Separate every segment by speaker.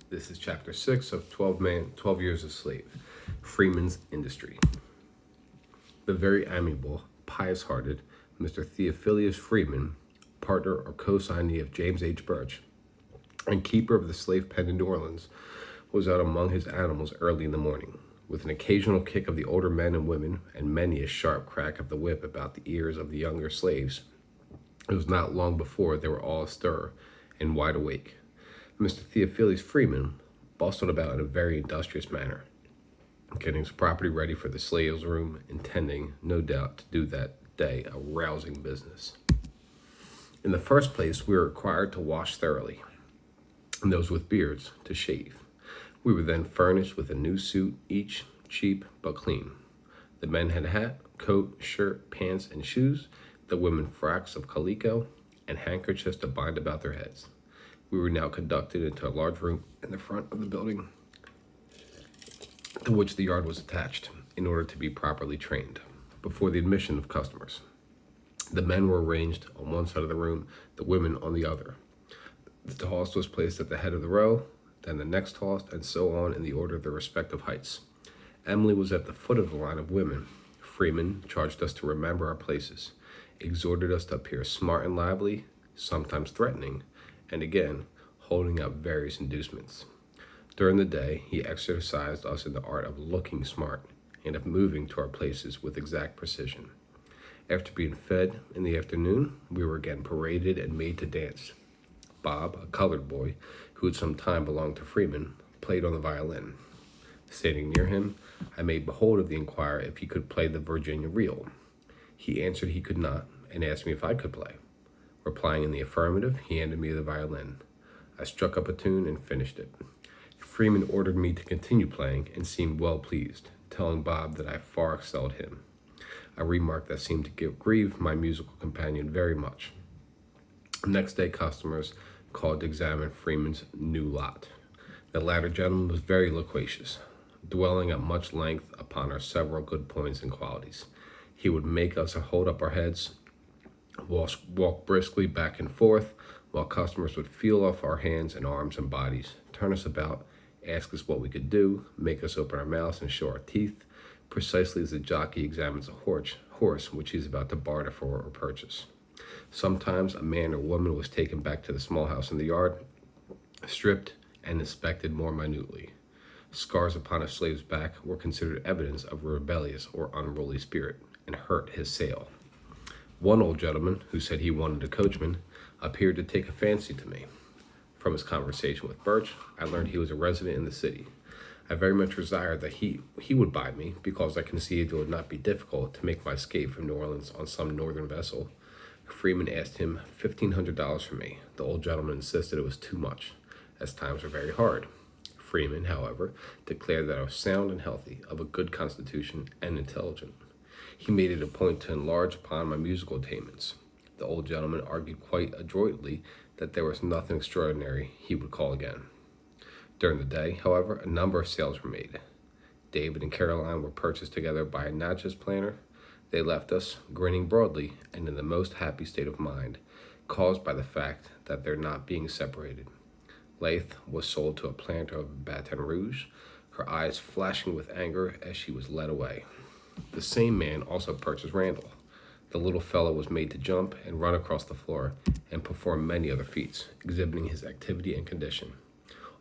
Speaker 1: This is chapter 6 of 12 Years a Slave, Freeman's Industry. The very amiable, pious-hearted Mr. Theophilus Freeman, partner or co-signee of James H. Birch, and keeper of the slave pen in New Orleans, was out among his animals early in the morning, with an occasional kick of the older men and women, and many a sharp crack of the whip about the ears of the younger slaves. It was not long before they were all astir and wide awake. Mr. Theophilus Freeman bustled about in a very industrious manner, getting his property ready for the slaves' room, intending, no doubt, to do that day a rousing business. In the first place, we were required to wash thoroughly, and those with beards to shave. We were then furnished with a new suit each, cheap but clean. The men had hat, coat, shirt, pants, and shoes, the women frocks of calico, and handkerchiefs to bind about their heads. We were now conducted into a large room in the front of the building to which the yard was attached in order to be properly trained before the admission of customers. The men were arranged on one side of the room, the women on the other. The tallest was placed at the head of the row, then the next tallest, and so on in the order of their respective heights. Emily was at the foot of the line of women. Freeman charged us to remember our places, exhorted us to appear smart and lively, sometimes threatening, and again, holding out various inducements. During the day, he exercised us in the art of looking smart and of moving to our places with exact precision. After being fed in the afternoon, we were again paraded and made to dance. Bob, a colored boy, who had some time belonged to Freeman, played on the violin. Standing near him, I made bold of the inquirer if he could play the Virginia reel. He answered he could not, and asked me if I could play. Replying in the affirmative, he handed me the violin. I struck up a tune and finished it. Freeman ordered me to continue playing and seemed well pleased, telling Bob that I far excelled him, a remark that seemed to grieve my musical companion very much. Next day, customers called to examine Freeman's new lot. The latter gentleman was very loquacious, dwelling at much length upon our several good points and qualities. He would make us hold up our heads, walk briskly back and forth, while customers would feel off our hands and arms and bodies, turn us about, ask us what we could do, make us open our mouths and show our teeth, precisely as a jockey examines a horse which he is about to barter for or purchase. Sometimes a man or woman was taken back to the small house in the yard, stripped and inspected more minutely. Scars upon a slave's back were considered evidence of a rebellious or unruly spirit, and hurt his sale. One old gentleman, who said he wanted a coachman, appeared to take a fancy to me. From his conversation with Birch, I learned he was a resident in the city. I very much desired that he would buy me, because I conceived it would not be difficult to make my escape from New Orleans on some northern vessel. Freeman asked him $1,500 for me. The old gentleman insisted it was too much, as times were very hard. Freeman, however, declared that I was sound and healthy, of a good constitution, and intelligent. He made it a point to enlarge upon my musical attainments. The old gentleman argued quite adroitly that there was nothing extraordinary. He would call again. During the day, however, a number of sales were made. David and Caroline were purchased together by a Natchez planter. They left us, grinning broadly and in the most happy state of mind, caused by the fact that their not being separated. Lath was sold to a planter of Baton Rouge, her eyes flashing with anger as she was led away. The same man also purchased Randall. The little fellow was made to jump and run across the floor and perform many other feats, exhibiting his activity and condition.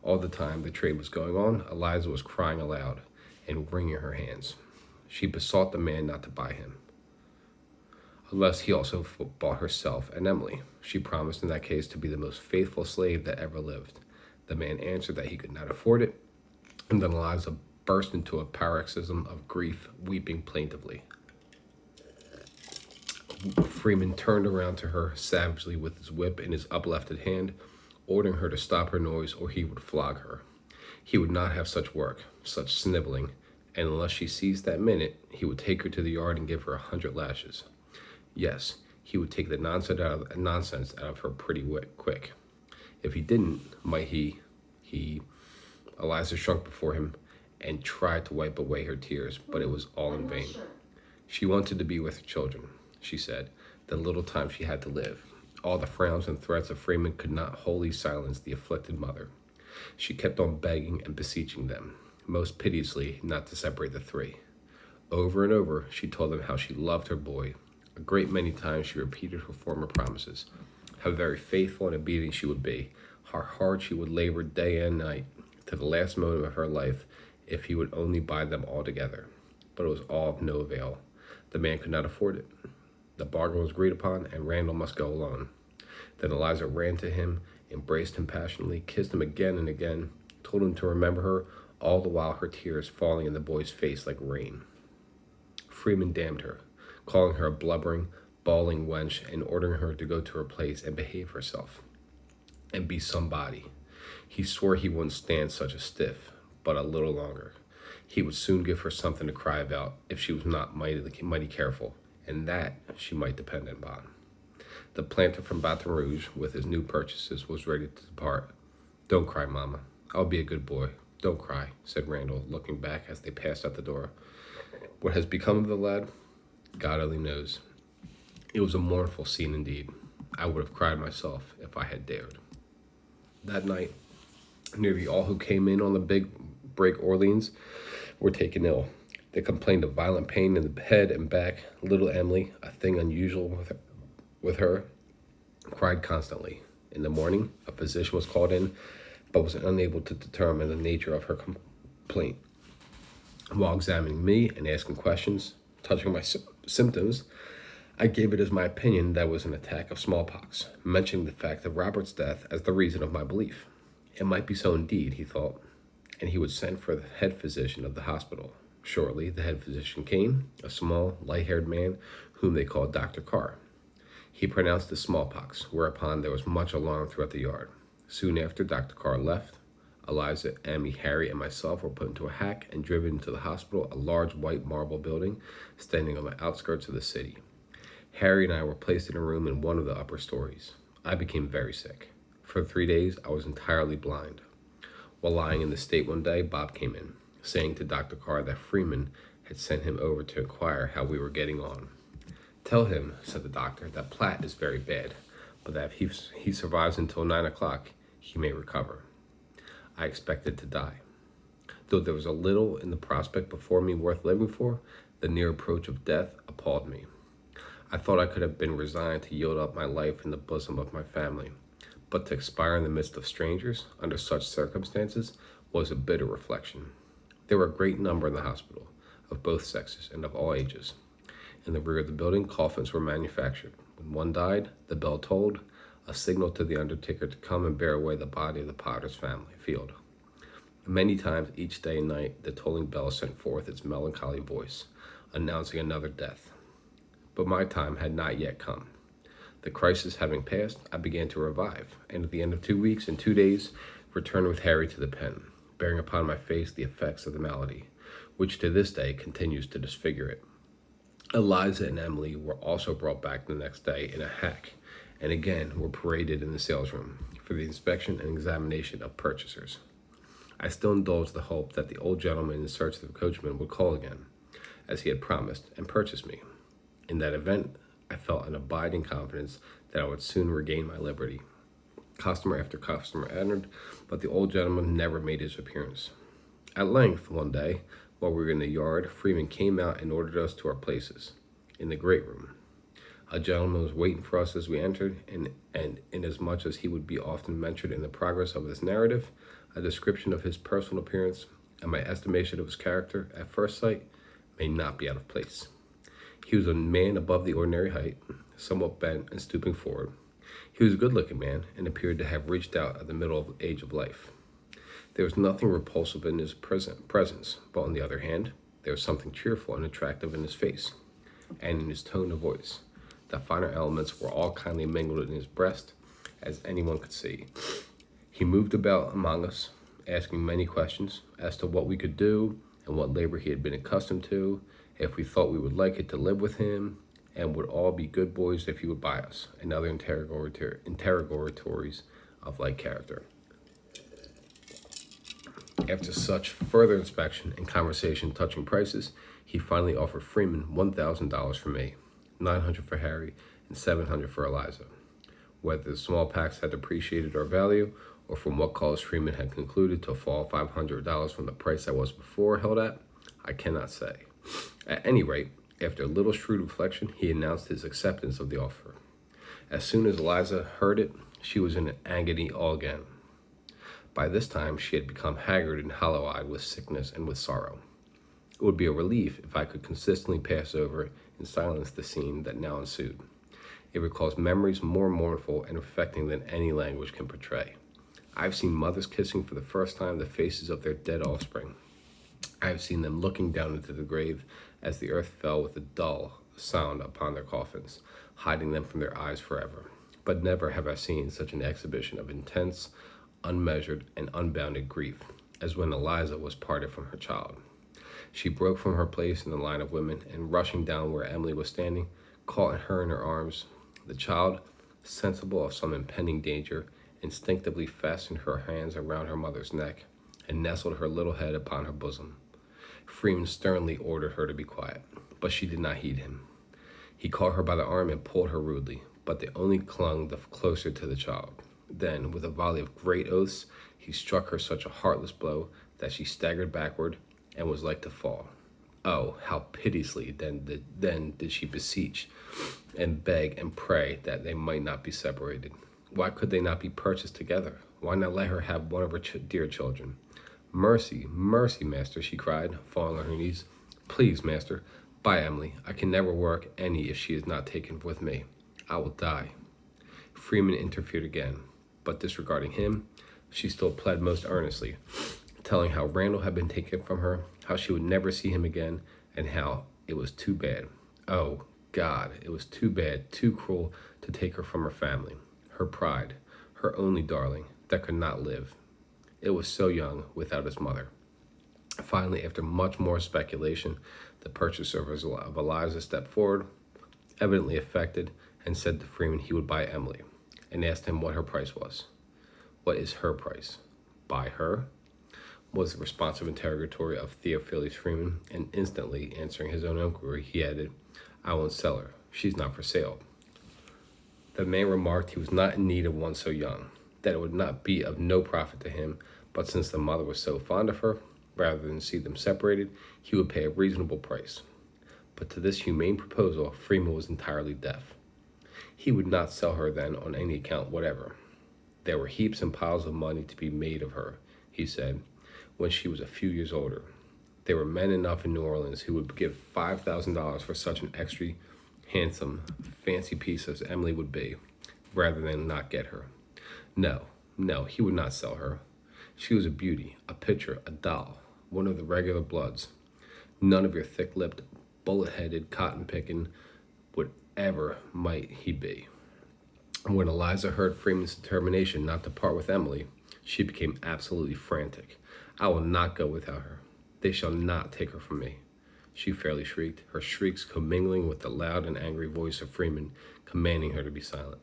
Speaker 1: All the time the trade was going on, Eliza was crying aloud and wringing her hands. She besought the man not to buy him, unless he also bought herself and Emily. She promised in that case to be the most faithful slave that ever lived. The man answered that he could not afford it, and then Eliza burst into a paroxysm of grief, weeping plaintively. Freeman turned around to her savagely with his whip in his uplifted hand, ordering her to stop her noise or he would flog her. He would not have such work, such sniveling, and unless she ceased that minute, he would take her to the yard and give her 100 lashes. Yes, he would take the nonsense out of her pretty quick. If he didn't, might he... Eliza shrunk before him and tried to wipe away her tears, but it was all in vain. She wanted to be with her children, she said, the little time she had to live. All the frowns and threats of Freeman could not wholly silence the afflicted mother. She kept on begging and beseeching them, most piteously not to separate the three. Over and over, she told them how she loved her boy. A great many times she repeated her former promises, how very faithful and obedient she would be, how hard she would labor day and night to the last moment of her life if he would only buy them all together. But it was all of no avail. The man could not afford it. The bargain was agreed upon, and Randall must go alone. Then Eliza ran to him, embraced him passionately, kissed him again and again, told him to remember her, all the while her tears falling in the boy's face like rain. Freeman damned her, calling her a blubbering, bawling wench, and ordering her to go to her place and behave herself, and be somebody. He swore he wouldn't stand such a stiff, but a little longer. He would soon give her something to cry about if she was not mighty careful, and that she might depend upon. The planter from Baton Rouge, with his new purchases, was ready to depart. "Don't cry, Mama. I'll be a good boy. Don't cry," said Randall, looking back as they passed out the door. What has become of the lad, God only knows. It was a mournful scene indeed. I would have cried myself if I had dared. That night, nearly all who came in on the big break Orleans were taken ill. They complained of violent pain in the head and back. Little Emily, a thing unusual with her, cried constantly. In the morning, a physician was called in, but was unable to determine the nature of her complaint. While examining me and asking questions touching my symptoms, I gave it as my opinion that it was an attack of smallpox, mentioning the fact of Robert's death as the reason of my belief. It might be so indeed, he thought, and he would send for the head physician of the hospital. Shortly, the head physician came, a small, light-haired man whom they called Dr. Carr. He pronounced it smallpox, whereupon there was much alarm throughout the yard. Soon after Dr. Carr left, Eliza, Emmy, Harry, and myself were put into a hack and driven into the hospital, a large white marble building standing on the outskirts of the city. Harry and I were placed in a room in one of the upper stories. I became very sick. For 3 days, I was entirely blind. While lying in the state one day, Bob came in, saying to Dr. Carr that Freeman had sent him over to inquire how we were getting on. "Tell him," said the doctor, "that Platt is very bad, but that if he survives until 9 o'clock, he may recover." I expected to die. Though there was a little in the prospect before me worth living for, the near approach of death appalled me. I thought I could have been resigned to yield up my life in the bosom of my family, but to expire in the midst of strangers, under such circumstances, was a bitter reflection. There were a great number in the hospital, of both sexes and of all ages. In the rear of the building, coffins were manufactured. When one died, the bell tolled, a signal to the undertaker to come and bear away the body of the Potter's family field. Many times each day and night, the tolling bell sent forth its melancholy voice, announcing another death. But my time had not yet come. The crisis having passed, I began to revive, and at the end of 2 weeks and 2 days, returned with Harry to the pen, bearing upon my face the effects of the malady, which to this day continues to disfigure it. Eliza and Emily were also brought back the next day in a hack, and again were paraded in the salesroom for the inspection and examination of purchasers. I still indulged the hope that the old gentleman in search of the coachman would call again, as he had promised, and purchase me. In that event, I felt an abiding confidence that I would soon regain my liberty. Customer after customer entered, but the old gentleman never made his appearance. At length, one day, while we were in the yard, Freeman came out and ordered us to our places, in the great room. A gentleman was waiting for us as we entered, and inasmuch as he would be often mentioned in the progress of this narrative, a description of his personal appearance and my estimation of his character at first sight may not be out of place. He was a man above the ordinary height, somewhat bent and stooping forward. He was a good-looking man and appeared to have reached out at the middle age of life. There was nothing repulsive in his presence, but on the other hand, there was something cheerful and attractive in his face and in his tone of voice. The finer elements were all kindly mingled in his breast, as anyone could see. He moved about among us, asking many questions as to what we could do and what labor he had been accustomed to, if we thought we would like it to live with him, and would all be good boys if he would buy us, and other interrogatories of like character. After such further inspection and conversation touching prices, he finally offered Freeman $1,000 for me, $900 for Harry, and $700 for Eliza. Whether the small packs had depreciated our value, or from what cause Freeman had concluded to fall $500 from the price I was before held at, I cannot say. At any rate, after a little shrewd reflection, he announced his acceptance of the offer. As soon as Eliza heard it, she was in agony all again. By this time, she had become haggard and hollow-eyed with sickness and with sorrow. It would be a relief if I could consistently pass over in silence the scene that now ensued. It recalls memories more mournful and affecting than any language can portray. I've seen mothers kissing for the first time the faces of their dead offspring. I have seen them looking down into the grave as the earth fell with a dull sound upon their coffins, hiding them from their eyes forever. But never have I seen such an exhibition of intense, unmeasured, and unbounded grief as when Eliza was parted from her child. She broke from her place in the line of women and, rushing down where Emily was standing, caught her in her arms. The child, sensible of some impending danger, instinctively fastened her hands around her mother's neck and nestled her little head upon her bosom. Freeman sternly ordered her to be quiet, but she did not heed him. He caught her by the arm and pulled her rudely, but they only clung the closer to the child. Then, with a volley of great oaths, he struck her such a heartless blow that she staggered backward and was like to fall. Oh, how piteously then did she beseech and beg and pray that they might not be separated. Why could they not be purchased together? Why not let her have one of her dear children? Mercy, mercy, master, she cried, falling on her knees. Please, master, buy Emily. I can never work any if she is not taken with me. I will die. Freeman interfered again, but disregarding him, she still pled most earnestly, telling how Randall had been taken from her, how she would never see him again, and how it was too bad. Oh, God, it was too bad, too cruel to take her from her family, her pride, her only darling, that could not live. It was so young without its mother. Finally, after much more speculation, the purchaser of Eliza stepped forward, evidently affected, and said to Freeman he would buy Emily, and asked him what her price was. What is her price? Buy her? Was the responsive interrogatory of Theophilus Freeman, and instantly answering his own inquiry, he added, I won't sell her. She's not for sale. The man remarked he was not in need of one so young, that it would not be of no profit to him, but since the mother was so fond of her, rather than see them separated, he would pay a reasonable price. But to this humane proposal, Freeman was entirely deaf. He would not sell her then on any account whatever. There were heaps and piles of money to be made of her, he said, when she was a few years older. There were men enough in New Orleans who would give $5,000 for such an extra handsome, fancy piece as Emily would be, rather than not get her. No, he would not sell her. She was a beauty, a picture, a doll, one of the regular bloods. None of your thick-lipped, bullet-headed, cotton-picking, whatever might he be. When Eliza heard Freeman's determination not to part with Emily, she became absolutely frantic. I will not go without her. They shall not take her from me, she fairly shrieked, her shrieks commingling with the loud and angry voice of Freeman, commanding her to be silent.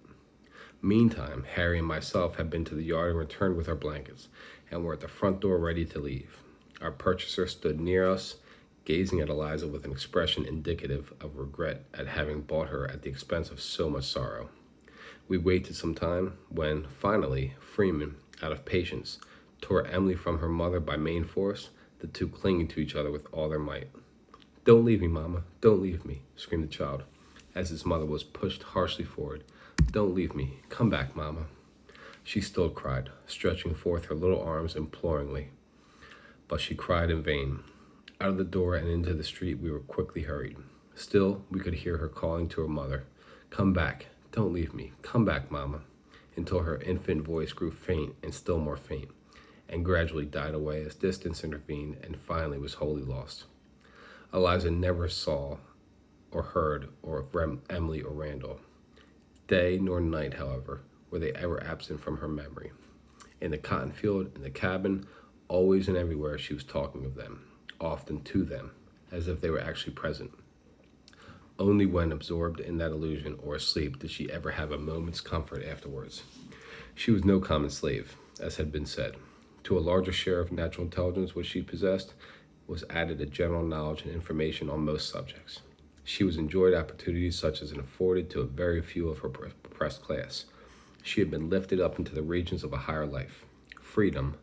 Speaker 1: Meantime, Harry and myself had been to the yard and returned with our blankets, and were at the front door ready to leave. Our purchaser stood near us, gazing at Eliza with an expression indicative of regret at having bought her at the expense of so much sorrow. We waited some time, when, finally, Freeman, out of patience, tore Emily from her mother by main force, the two clinging to each other with all their might. Don't leave me, Mama, don't leave me, screamed the child, as his mother was pushed harshly forward. Don't leave me, come back, Mama. She still cried, stretching forth her little arms imploringly. But she cried in vain. Out of the door and into the street we were quickly hurried. Still, we could hear her calling to her mother, Come back, don't leave me, come back, Mama, until her infant voice grew faint and still more faint, and gradually died away as distance intervened and finally was wholly lost. Eliza never saw or heard of Emily or Randall. Day nor night, however, were they ever absent from her memory. In the cotton field, in the cabin, always and everywhere she was talking of them, often to them, as if they were actually present. Only when absorbed in that illusion or asleep did she ever have a moment's comfort afterwards. She was no common slave, as had been said. To a larger share of natural intelligence which she possessed was added a general knowledge and information on most subjects. She was enjoyed opportunities such as it afforded to a very few of her oppressed class. She had been lifted up into the regions of a higher life. freedom,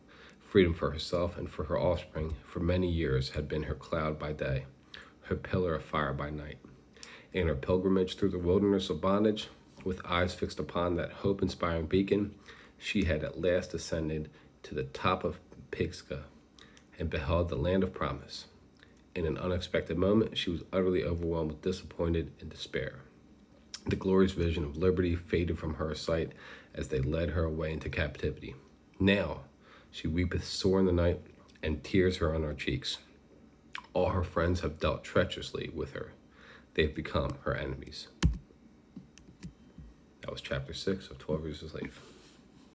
Speaker 1: freedom for herself and for her offspring, for many years had been her cloud by day, her pillar of fire by night. In her pilgrimage through the wilderness of bondage, with eyes fixed upon that hope-inspiring beacon, she had at last ascended to the top of Pisgah and beheld the land of promise. In an unexpected moment, she was utterly overwhelmed with disappointment and despair. The glorious vision of liberty faded from her sight as they led her away into captivity. Now she weepeth sore in the night, and tears are on her cheeks. All her friends have dealt treacherously with her. They have become her enemies. That was chapter 6 of 12 Years a Slave.